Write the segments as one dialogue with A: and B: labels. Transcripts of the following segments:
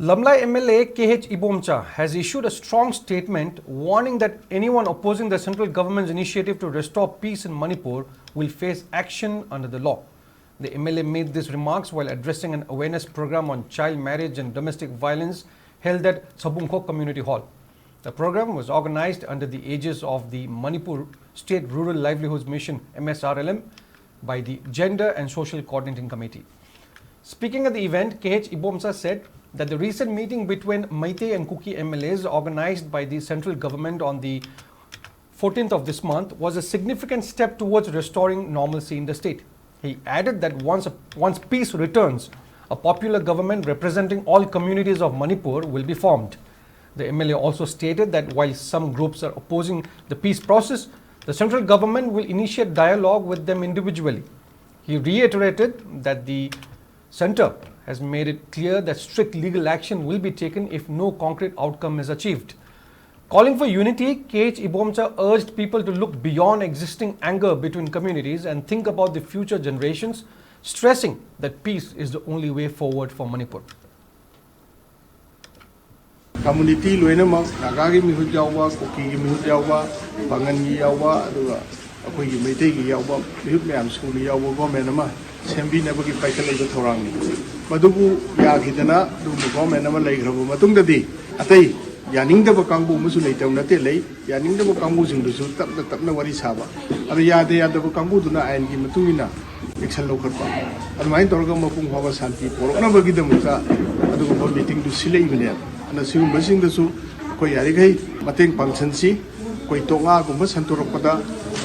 A: Lamlai MLA KH Ibomcha has issued a strong statement warning that anyone opposing the central government's initiative to restore peace in Manipur will face action under the law. The MLA made these remarks while addressing an awareness program on child marriage and domestic violence held at Sabungkho Community Hall. The program was organized under the aegis of the Manipur State Rural Livelihoods Mission MSRLM by the Gender and Social Coordinating Committee. Speaking at the event, KH Ibomcha said that the recent meeting between Meitei and Kuki MLAs organized by the central government on the 14th of this month was a significant step towards restoring normalcy in the state. He added that once peace returns, a popular government representing all communities of Manipur will be formed. The MLA also stated that while some groups are opposing the peace process, the central government will initiate dialogue with them individually. He reiterated that the Centre has made it clear that strict legal action will be taken if no concrete outcome is achieved. Calling for unity, KH Ibomcha urged people to look beyond existing anger between communities and think about the future generations, stressing that peace is the only way forward for Manipur.
B: Community loinamak Nagagi mihut yawa, Kuki mihut yawa, Bangan yawa, akoy Meitei yawa, mihut mayam school yawa government nama sembi nabagi paikal ito thorang ni. Madubu yagidana du government nama lay grabu matung dadi atay yaning da bakangbu musu lay taw nate lay yaning da bakangbu singdusu tapna wari saba. Ado yade yada bakangbu duna ayan ki matungina action lo karpa. Ado main torga mapung hawa santi porok na bagi da muka ado ko meeting du silay ibne. Ana siung basing dasu ko yari kai mateng pangsansi ko tonga ko mas santurok pada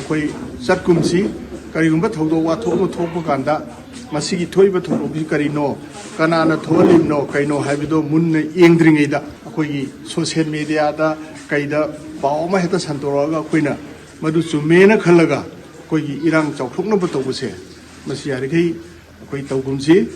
B: ko satkumsi kari gumba thodo wa thobo thobo kanda masigi thoiba thobo bi kari no kana na tholim no kaino haibido munne yengdring ida akoi social media da kaida pauma heta santoroga koina madu chumena khalaga koi irang chawthokna ba tobuse masi yari kai koi tawgumsi